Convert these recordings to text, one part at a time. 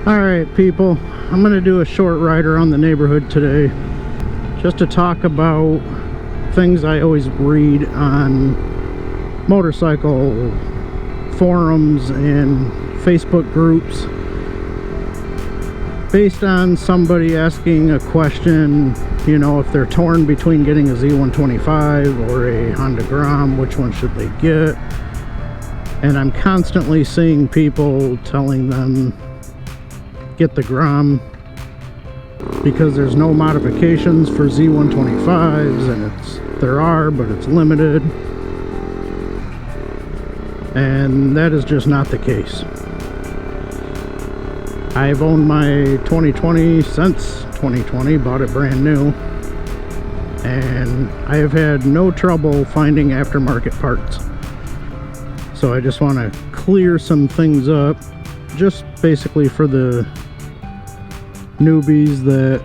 Alright people, I'm going to do a short ride around the neighborhood today just to talk about things I always read on motorcycle forums and Facebook groups based on somebody asking a question, you know, if they're torn between getting a Z125 or a Honda Grom, which one should they get? And I'm constantly seeing people telling them get the Grom because there's no modifications for Z125s, and there are, but it's limited, and that is just not the case. I've owned my 2020 since 2020, bought it brand new, and I have had no trouble finding aftermarket parts. So I just want to clear some things up, just basically for the newbies that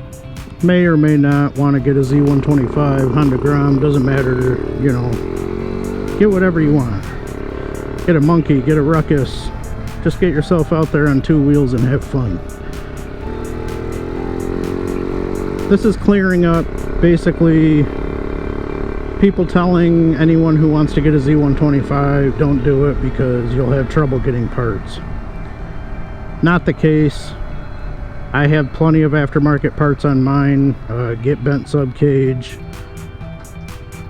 may or may not want to get a Z125, Honda Grom, doesn't matter, you know, get whatever you want. Get a Monkey, get a Ruckus, just get yourself out there on two wheels and have fun. This is clearing up basically people telling anyone who wants to get a Z125, don't do it because you'll have trouble getting parts. Not the case. I have plenty of aftermarket parts on mine, get bent subcage,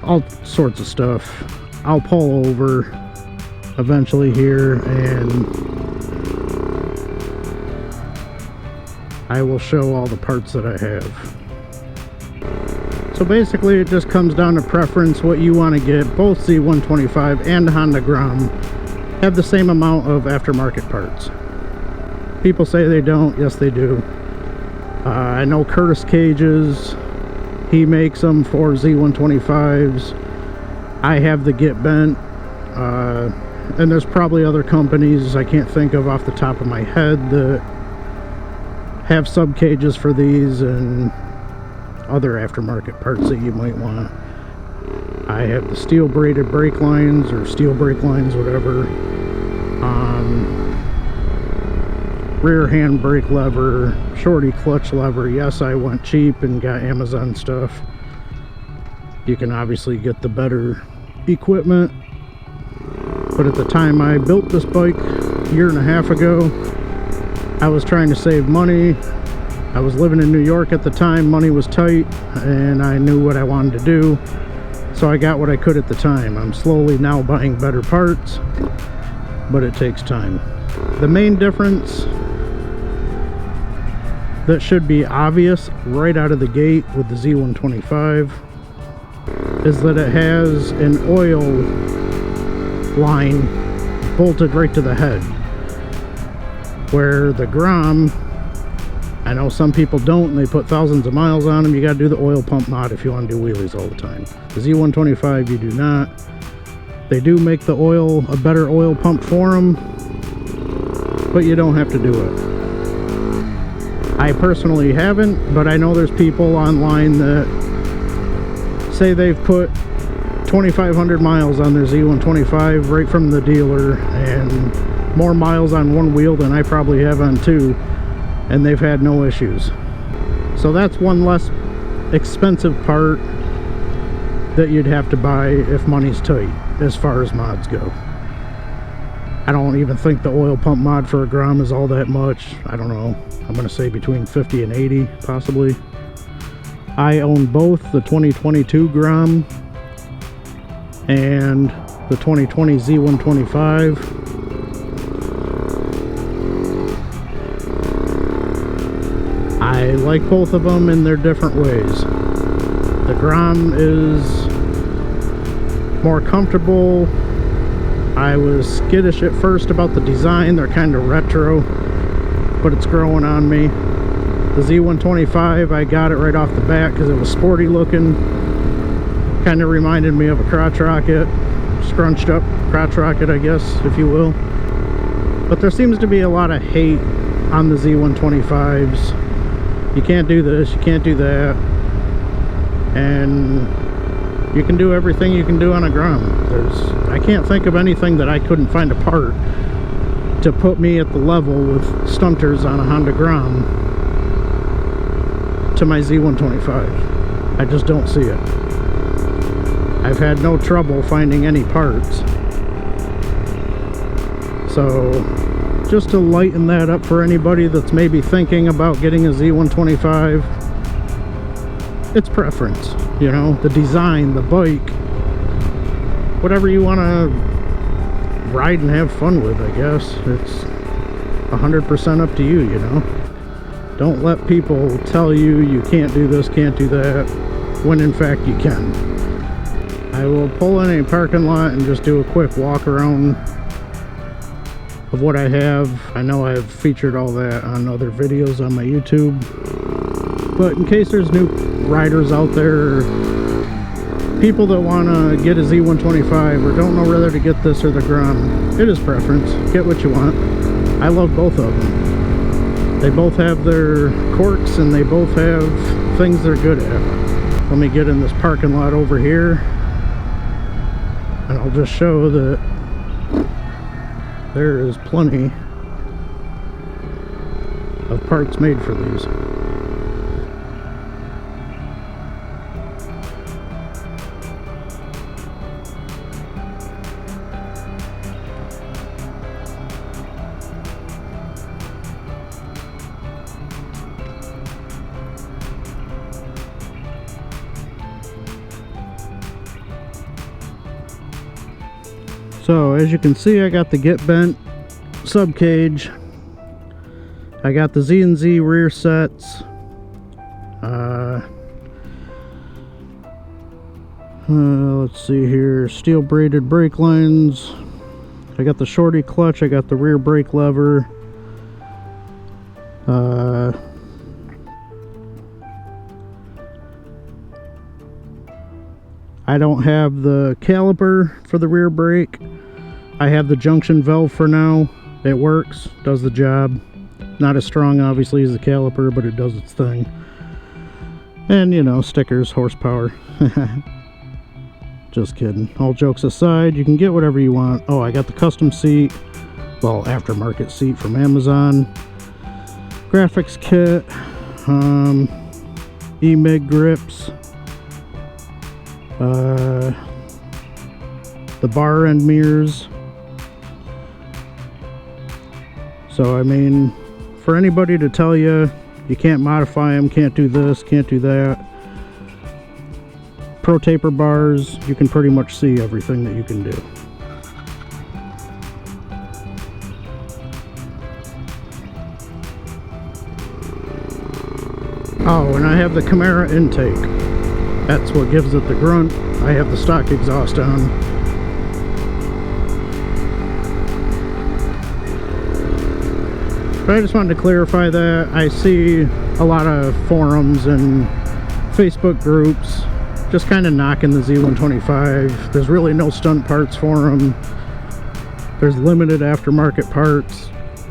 all sorts of stuff. I'll pull over eventually here and I will show all the parts that I have. So basically it just comes down to preference, what you want to get. Both Z125 and Honda Grom have the same amount of aftermarket parts. People say they don't. Yes, they do. I know Curtis Cages, he makes them for Z125s. I have the Get Bent, and there's probably other companies I can't think of off the top of my head that have sub cages for these and other aftermarket parts that you might want. I have the steel braided brake lines, or steel brake lines, whatever. Rear hand brake lever, shorty clutch lever. Yes, I went cheap and got Amazon stuff. You can obviously get the better equipment, but at the time I built this bike a year and a half ago, I was trying to save money. I was living in New York at the time, money was tight, and I knew what I wanted to do, so I got what I could at the time. I'm slowly now buying better parts, but it takes time. The main difference that should be obvious right out of the gate with the Z125 is that it has an oil line bolted right to the head, where the Grom, I know some people don't and they put thousands of miles on them. You got to do the oil pump mod if you want to do wheelies all the time. The Z125 you do not. They do make the oil, a better oil pump for them, but you don't have to do it. I personally haven't, but I know there's people online that say they've put 2,500 miles on their Z125 right from the dealer, and more miles on one wheel than I probably have on two, and they've had no issues. So that's one less expensive part that you'd have to buy if money's tight as far as mods go. I don't even think the oil pump mod for a Grom is all that much. I don't know. I'm going to say between 50 and 80 possibly. I own both the 2022 Grom and the 2020 Z125. I like both of them in their different ways. The Grom is more comfortable. I was skittish at first about the design. They're kind of retro, but it's growing on me. The Z125, I got it right off the bat because it was sporty looking. Kind of reminded me of a crotch rocket, scrunched up crotch rocket, I guess, if you will. But there seems to be a lot of hate on the Z125s. You can't do this, you can't do that, and you can do everything you can do on a Grom. I can't think of anything that I couldn't find a part to put me at the level with stunters on a Honda Gram to my Z125. I just don't see it. I've had no trouble finding any parts. So just to lighten that up for anybody that's maybe thinking about getting a Z125, it's preference, you know, the design, the bike, whatever you want to ride and have fun with, I guess. It's 100% up to you, you know. Don't let people tell you you can't do this, can't do that, when in fact you can. I will pull in a parking lot and just do a quick walk around of what I have. I know I've featured all that on other videos on my YouTube, but in case there's new riders out there, or people that want to get a Z125 or don't know whether to get this or the Gram, it is preference. Get what you want. I love both of them. They both have their quirks and they both have things they're good at. Let me get in this parking lot over here and I'll just show that there is plenty of parts made for these. So as you can see, I got the Get Bent sub cage. I got the Z&Z rear sets. Let's see here, steel braided brake lines. I got the shorty clutch. I got the rear brake lever. I don't have the caliper for the rear brake. I have the junction valve for now. It works, does the job. Not as strong obviously as the caliper, but it does its thing. And you know, stickers, horsepower. Just kidding. All jokes aside, you can get whatever you want. Oh, I got the custom seat, well, aftermarket seat from Amazon. Graphics kit, E-MIG grips, the bar end mirrors. So I mean, for anybody to tell you you can't modify them, can't do this, can't do that, pro taper bars, you can pretty much see everything that you can do. Oh, and I have the Camaro intake. That's what gives it the grunt. I have the stock exhaust on. But I just wanted to clarify that. I see a lot of forums and Facebook groups just kind of knocking the Z125. There's really no stunt parts for them. There's limited aftermarket parts.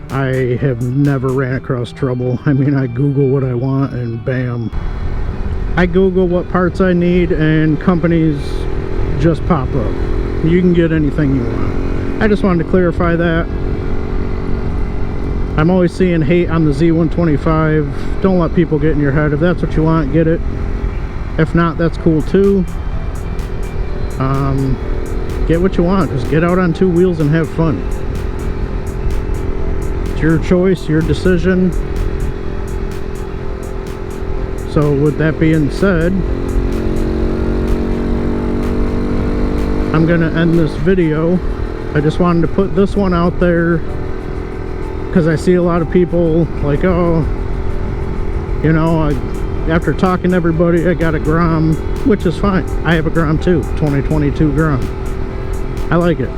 I have never ran across trouble. I mean, I Google what I want and bam. I Google what parts I need and companies just pop up. You can get anything you want. I just wanted to clarify that. I'm always seeing hate on the Z125. Don't let people get in your head. If that's what you want, get it. If not, that's cool too. Get what you want. Just get out on two wheels and have fun. It's your choice, your decision. So with that being said, I'm gonna end this video. I just wanted to put this one out there because I see a lot of people like, oh, you know, after talking to everybody, I got a Gram, which is fine. I have a Gram too, 2022 Gram. I like it.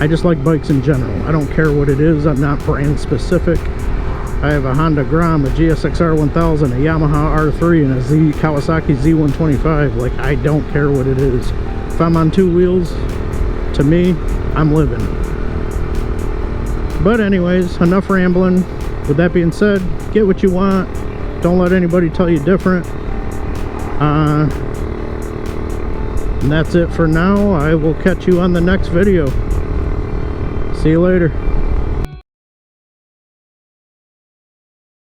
I just like bikes in general. I don't care what it is. I'm not brand specific. I have a Honda Gram, a GSX-R 1000, a Yamaha R3, and a Kawasaki Z125. Like, I don't care what it is. If I'm on two wheels, to me, I'm living. But anyways, enough rambling. With that being said, get what you want. Don't let anybody tell you different. And that's it for now. I will catch you on the next video. See you later.